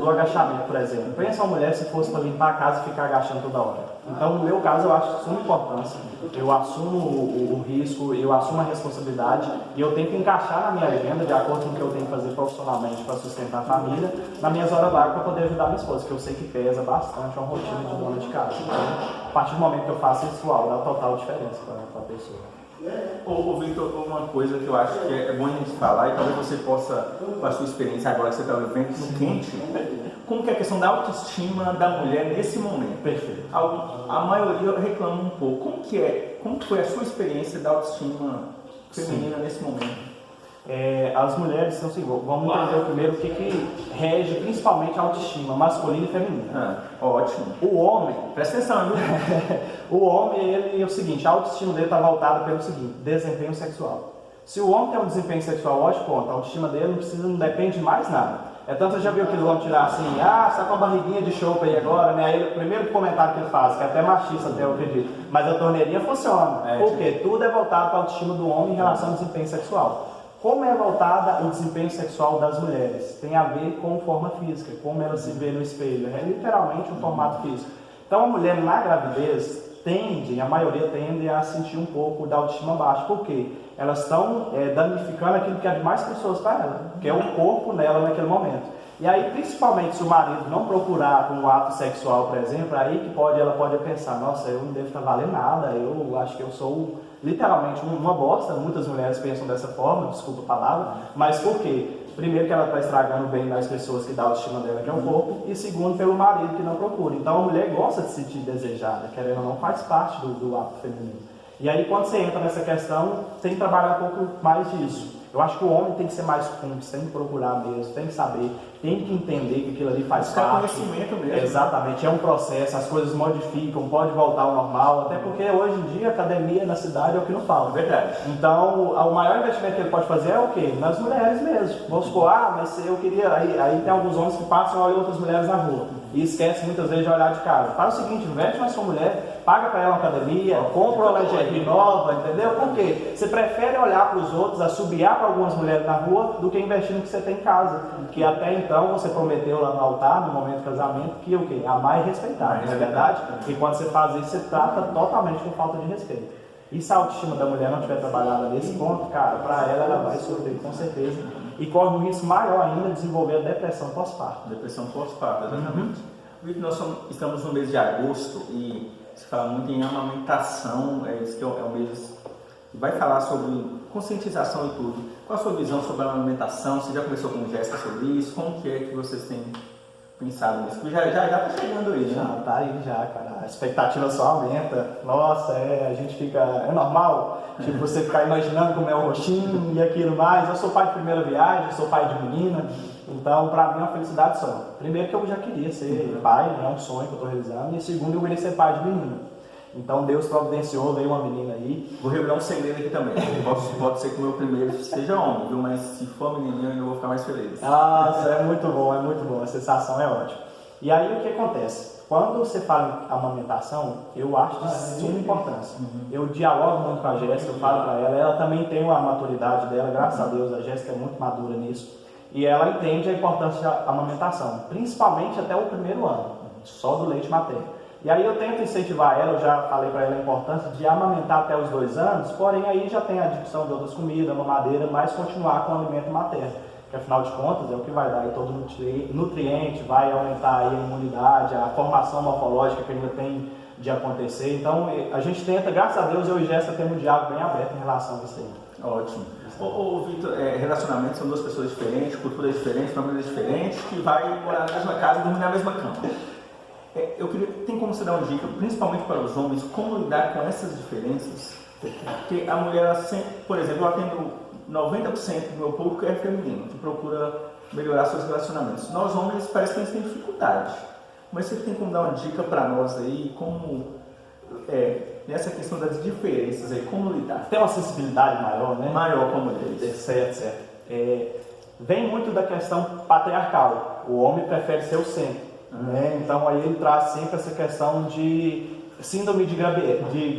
do agachamento, por exemplo. Pensa uma mulher se fosse para limpar a casa e ficar agachando toda hora. Então, no meu caso, eu acho de suma importância. Eu assumo o risco, eu assumo a responsabilidade e eu tento encaixar na minha agenda, de acordo com o que eu tenho que fazer profissionalmente para sustentar a família, nas minhas horas vagas para poder ajudar minha esposa, que eu sei que pesa bastante uma rotina de dona de casa. Então, a partir do momento que eu faço isso, dá total diferença para a pessoa. Ô Victor, uma coisa que eu acho que é bom a gente falar, e talvez você possa, com a sua experiência agora que você está vivendo no quente, como que é a questão da autoestima da mulher nesse momento? Perfeito. A maioria reclama um pouco. Como foi a sua experiência da autoestima feminina nesse momento? As mulheres, então, assim, vamos entender primeiro o que rege principalmente a autoestima masculina e feminina. Ótimo. O homem, presta atenção, viu? O homem, ele é o seguinte, a autoestima dele está voltada pelo seguinte, desempenho sexual. Se o homem tem um desempenho sexual ótimo, ponto, a autoestima dele não depende de mais nada. Tanto você já viu que eles vão tirar assim, você tá com a barriguinha de chope aí agora, né? Aí o primeiro comentário que ele faz, que é até machista, até eu acredito, mas a torneirinha funciona. Porque tudo é voltado para a autoestima do homem em relação ao desempenho sexual. Como é voltada o desempenho sexual das mulheres? Tem a ver com forma física, como ela se vê no espelho. É literalmente um formato físico. Então a mulher na gravidez a maioria tende a sentir um pouco da autoestima baixa. Por quê? Elas estão danificando aquilo que é de mais pessoas para ela, que é o corpo nela naquele momento. E aí, principalmente se o marido não procurar um ato sexual, por exemplo, aí que ela pode pensar, nossa, eu não devo estar valendo nada, eu acho que eu sou literalmente uma bosta. Muitas mulheres pensam dessa forma, desculpa a palavra, mas por quê? Primeiro que ela está estragando bem das pessoas que dá a autoestima dela, que é o corpo, e segundo pelo marido que não procura. Então a mulher gosta de se sentir desejada, querendo ou não, faz parte do ato feminino. E aí quando você entra nessa questão, tem que trabalhar um pouco mais disso. Eu acho que o homem tem que ser mais cúmplice, tem que procurar mesmo, tem que saber, tem que entender que aquilo ali faz parte. Conhecimento mesmo. Exatamente, é um processo, as coisas modificam, pode voltar ao normal, até porque hoje em dia a academia na cidade é o que não falta. Verdade. Então, o maior investimento que ele pode fazer é o quê? Nas mulheres mesmo. Vamos supor, mas eu queria. Aí tem alguns homens que passam e olham outras mulheres na rua e esquecem muitas vezes de olhar de cara. Faz o seguinte, investe na sua mulher, paga para ela uma academia, compra uma lingerie nova, entendeu? Por quê? Você prefere olhar para os outros, assobiar para algumas mulheres na rua, do que investir no que você tem em casa. Que até então você prometeu lá no altar, no momento do casamento, que o quê? Amar e respeitar, não é verdade? E quando você faz isso, você trata totalmente com falta de respeito. E se a autoestima da mulher não tiver trabalhada nesse ponto, cara, para ela vai sofrer com certeza. E corre um risco maior ainda de desenvolver a depressão pós-parto. Depressão pós-parto, exatamente. Nós estamos no mês de agosto e se fala muito em amamentação, isso que é um mês que vai falar sobre conscientização e tudo. Qual a sua visão sobre a amamentação? Você já conversou com o Jéssica sobre isso? Como que é que vocês têm pensado nisso? Porque já está chegando aí, né? Já está aí, cara. A expectativa só aumenta. Nossa, a gente fica... É normal, tipo, você ficar imaginando como é o roxinho e aquilo mais. Eu sou pai de primeira viagem, sou pai de menina. Então, para mim é uma felicidade só. Primeiro que eu já queria ser pai, é um sonho que eu estou realizando. E segundo, eu queria ser pai de menina. Então Deus providenciou, veio uma menina aí. Vou revelar um segredo aqui também. Pode ser que o meu primeiro seja homem, viu? Mas se for menininho eu vou ficar mais feliz. Nossa, é muito bom. A sensação é ótima. E aí o que acontece? Quando você fala em amamentação, eu acho de suma importância. Eu dialogo muito com a Jéssica, eu falo para ela também tem a maturidade dela, graças a Deus, a Jéssica é muito madura nisso. E ela entende a importância da amamentação, principalmente até o primeiro ano, só do leite materno. E aí eu tento incentivar ela, eu já falei para ela a importância de amamentar até os 2 anos, porém aí já tem a adição de outras comidas, mamadeira, mas continuar com o alimento materno, que afinal de contas é o que vai dar aí todo nutriente, vai aumentar aí a imunidade, a formação morfológica que ainda tem de acontecer. Então a gente tenta, graças a Deus, eu e Jéssica temos um diálogo bem aberto em relação a isso aí. Ótimo. Ô Victor, relacionamentos são 2 pessoas diferentes, culturas diferentes, famílias diferentes, que vai morar na mesma casa e dormir na mesma cama. Eu queria, tem como você dar uma dica, principalmente para os homens, como lidar com essas diferenças? Porque a mulher, por exemplo, eu atendo 90% do meu público é feminino, que procura melhorar seus relacionamentos. Nós homens parece que a gente tem dificuldade, mas você tem como dar uma dica para nós aí, como nessa questão das diferenças aí, como lidar? Tem uma sensibilidade maior, né? Maior com mulheres. Certo. Vem muito da questão patriarcal, o homem prefere ser o centro. Então aí ele traz sempre essa questão de síndrome de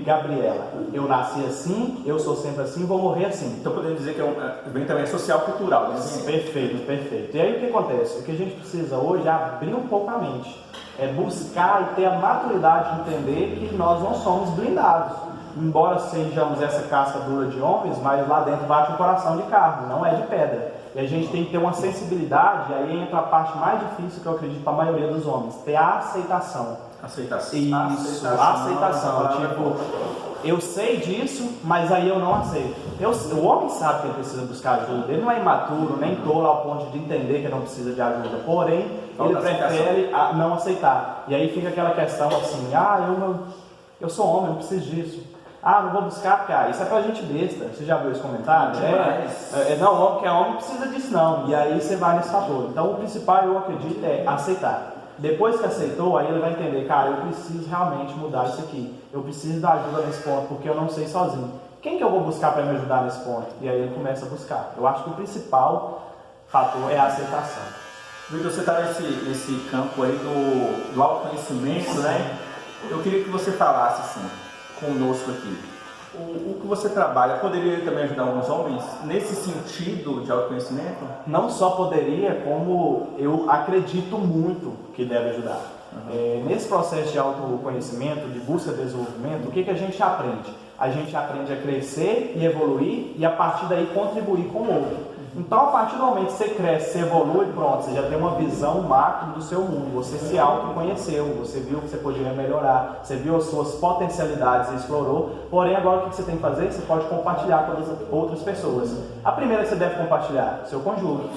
Gabriela. Eu nasci assim, eu sou sempre assim, vou morrer assim. Então podemos dizer que vem também social cultural, né? Perfeito, perfeito. E aí o que acontece? O que a gente precisa hoje é abrir um pouco a mente. É buscar e ter a maturidade de entender que nós não somos blindados. Embora sejamos essa casca dura de homens, mas lá dentro bate um coração de carne, não é de pedra. E a gente tem que ter uma sensibilidade, aí entra a parte mais difícil que eu acredito para a maioria dos homens, ter a aceitação. Aceitação. Isso, aceitação. Tipo, eu sei disso, mas aí eu não aceito. O homem sabe que ele precisa buscar ajuda. Ele não é imaturo, nem tolo ao ponto de entender que não precisa de ajuda. Porém, ele prefere não aceitar. E aí fica aquela questão assim, eu sou homem, eu não preciso disso. Não vou buscar porque isso é pra gente besta. Você já viu esse comentário? Não, homem que é homem não precisa disso não. E aí você vai nesse fator. Então o principal, eu acredito, é aceitar. Depois que aceitou, aí ele vai entender, cara, eu preciso realmente mudar isso aqui. Eu preciso da ajuda nesse ponto, porque eu não sei sozinho. Quem que eu vou buscar para me ajudar nesse ponto? E aí ele começa a buscar. Eu acho que o principal fator é a aceitação. Vitor, você está nesse campo aí do autoconhecimento, né? Eu queria que você falasse assim, conosco aqui. O que você trabalha poderia também ajudar alguns homens nesse sentido de autoconhecimento? Não só poderia, como eu acredito muito que deve ajudar. Nesse processo de autoconhecimento, de busca de desenvolvimento, o que a gente aprende? A gente aprende a crescer e evoluir e a partir daí contribuir com o outro. Então, a partir do momento que você cresce, você evolui, pronto, você já tem uma visão macro do seu mundo. Você se autoconheceu, você viu que você poderia melhorar, você viu as suas potencialidades e explorou. Porém, agora o que você tem que fazer? Você pode compartilhar com as outras pessoas. A primeira que você deve compartilhar, seu cônjuge.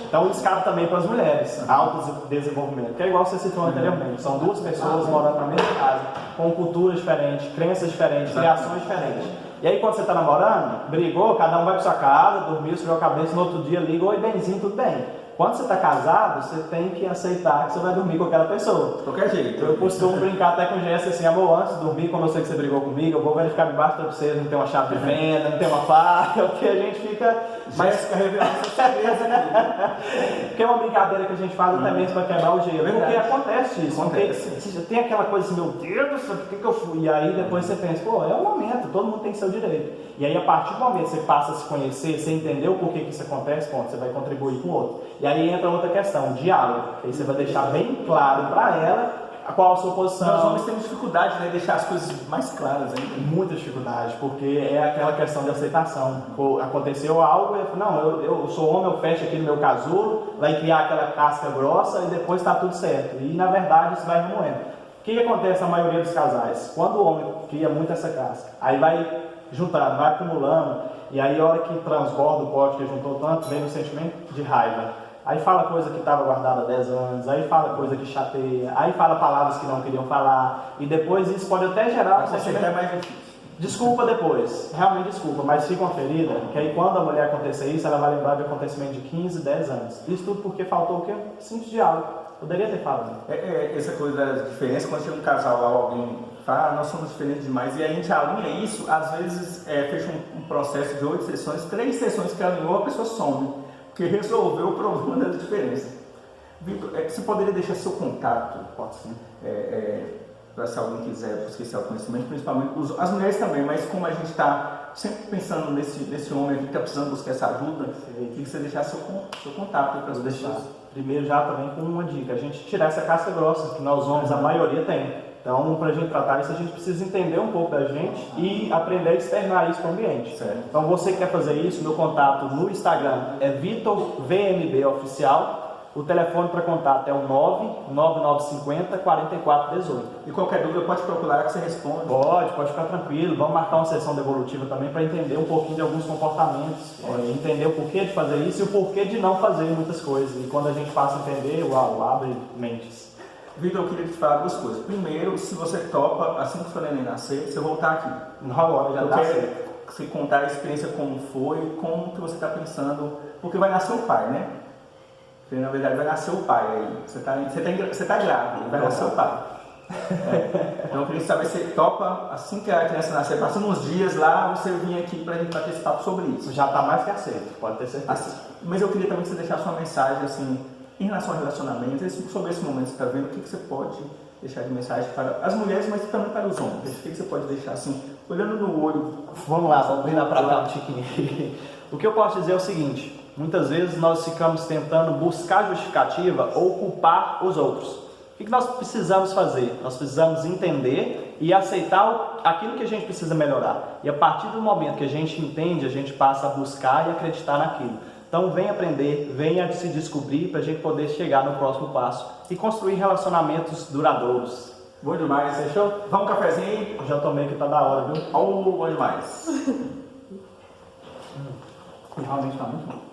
Então, isso cabe também para as mulheres, autodesenvolvimento, que é igual você citou anteriormente. São duas pessoas morando na mesma casa, com culturas diferentes, crenças diferentes, criações diferentes. E aí quando você está namorando, brigou, cada um vai para sua casa, dormiu, esfriou a cabeça, no outro dia liga, oi benzinho, tudo bem. Quando você está casado, você tem que aceitar que você vai dormir com aquela pessoa. De qualquer jeito. Eu costumo brincar até com o Jesse assim, amor, antes de dormir, como eu sei que você brigou comigo, eu vou verificar debaixo da você, não tem uma chave de venda, não tem uma faca, porque a gente fica... Jéssica revelando seus segredos aqui. Porque é uma brincadeira que a gente faz até mesmo para quebrar o gelo. Porque acontece isso. Você tem aquela coisa assim, meu Deus, por que eu fui? E aí depois você pensa, pô, é o momento, todo mundo tem seu direito. E aí a partir do momento que você passa a se conhecer, você entendeu por que isso acontece, ponto, você vai contribuir com o outro. E aí entra outra questão, diálogo. Aí você vai deixar bem claro para ela qual a sua posição. Nós homens temos dificuldade, né, de deixar as coisas mais claras ainda. Muita dificuldade, porque é aquela questão de aceitação. Aconteceu algo, eu falo, não, eu sou homem, eu fecho aqui no meu casulo, vai criar aquela casca grossa e depois está tudo certo. E na verdade isso vai remoendo. O que acontece na maioria dos casais? Quando o homem cria muito essa casca, aí vai juntando, vai acumulando, e aí a hora que transborda o pote que juntou tanto, vem o sentimento de raiva. Aí fala coisa que estava guardada há 10 anos, aí fala coisa que chateia, aí fala palavras que não queriam falar, e depois isso pode até gerar um sentimento... É mais difícil. Desculpa depois, realmente desculpa, mas fica uma ferida, que aí quando a mulher acontecer isso, ela vai lembrar de acontecimento de 15, 10 anos. Isso tudo porque faltou o quê? Simples diálogo. Poderia ter falado. Essa coisa da diferença, quando chega um casal lá, alguém fala, nós somos diferentes demais, e a gente alinha isso, às vezes fecha um processo de 8 sessões, 3 sessões que alinhou, a pessoa some. Que resolveu o problema das diferenças. Vitor, você poderia deixar seu contato? Pode sim. Para se alguém quiser buscar esse autoconhecimento, principalmente as mulheres também, mas como a gente está sempre pensando nesse homem aqui que está precisando buscar essa ajuda, eu queria que você deixasse seu contato para as pessoas. Primeiro já também com uma dica, a gente tirar essa casca grossa, que nós homens a maioria tem. Então, para a gente tratar isso, a gente precisa entender um pouco da gente e aprender a externar isso para o ambiente. Certo. Então, você que quer fazer isso, meu contato no Instagram é VitorVMB Oficial. O telefone para contato é o 99950 4418. E qualquer dúvida pode procurar que você responde. Pode ficar tranquilo. Vamos marcar uma sessão devolutiva também para entender um pouquinho de alguns comportamentos, entender o porquê de fazer isso e o porquê de não fazer muitas coisas. E quando a gente passa a entender, uau, abre mentes. Vitor, eu queria te falar duas coisas. Primeiro, se você topa, assim que o seu neném nascer, você voltar aqui. Na hora, já dá certo. Você contar a experiência como foi, como que você está pensando, porque vai nascer o pai, né? Porque, na verdade vai nascer o pai aí. Você tá grávida, vai nascer o pai. Então eu queria saber se você topa, assim que a criança nascer, passando uns dias lá, você vir aqui pra gente bater esse papo sobre isso. Já está mais que aceito, pode ter certeza. Assim, mas eu queria também que você deixasse uma mensagem assim, em relação a relacionamentos, sobre esse momento que você está vendo, o que você pode deixar de mensagem para as mulheres, mas também para os homens? O que você pode deixar assim, olhando no olho? Vamos lá, vamos virar para cá um tiquinho. O que eu posso dizer é o seguinte: muitas vezes nós ficamos tentando buscar justificativa ou culpar os outros. O que nós precisamos fazer? Nós precisamos entender e aceitar aquilo que a gente precisa melhorar. E a partir do momento que a gente entende, a gente passa a buscar e acreditar naquilo. Então venha aprender, venha se descobrir para a gente poder chegar no próximo passo e construir relacionamentos duradouros. Bom demais, fechou? Vamos um cafezinho? Eu já tomei que tá da hora, viu? Oh, bom demais. Realmente tá muito bom.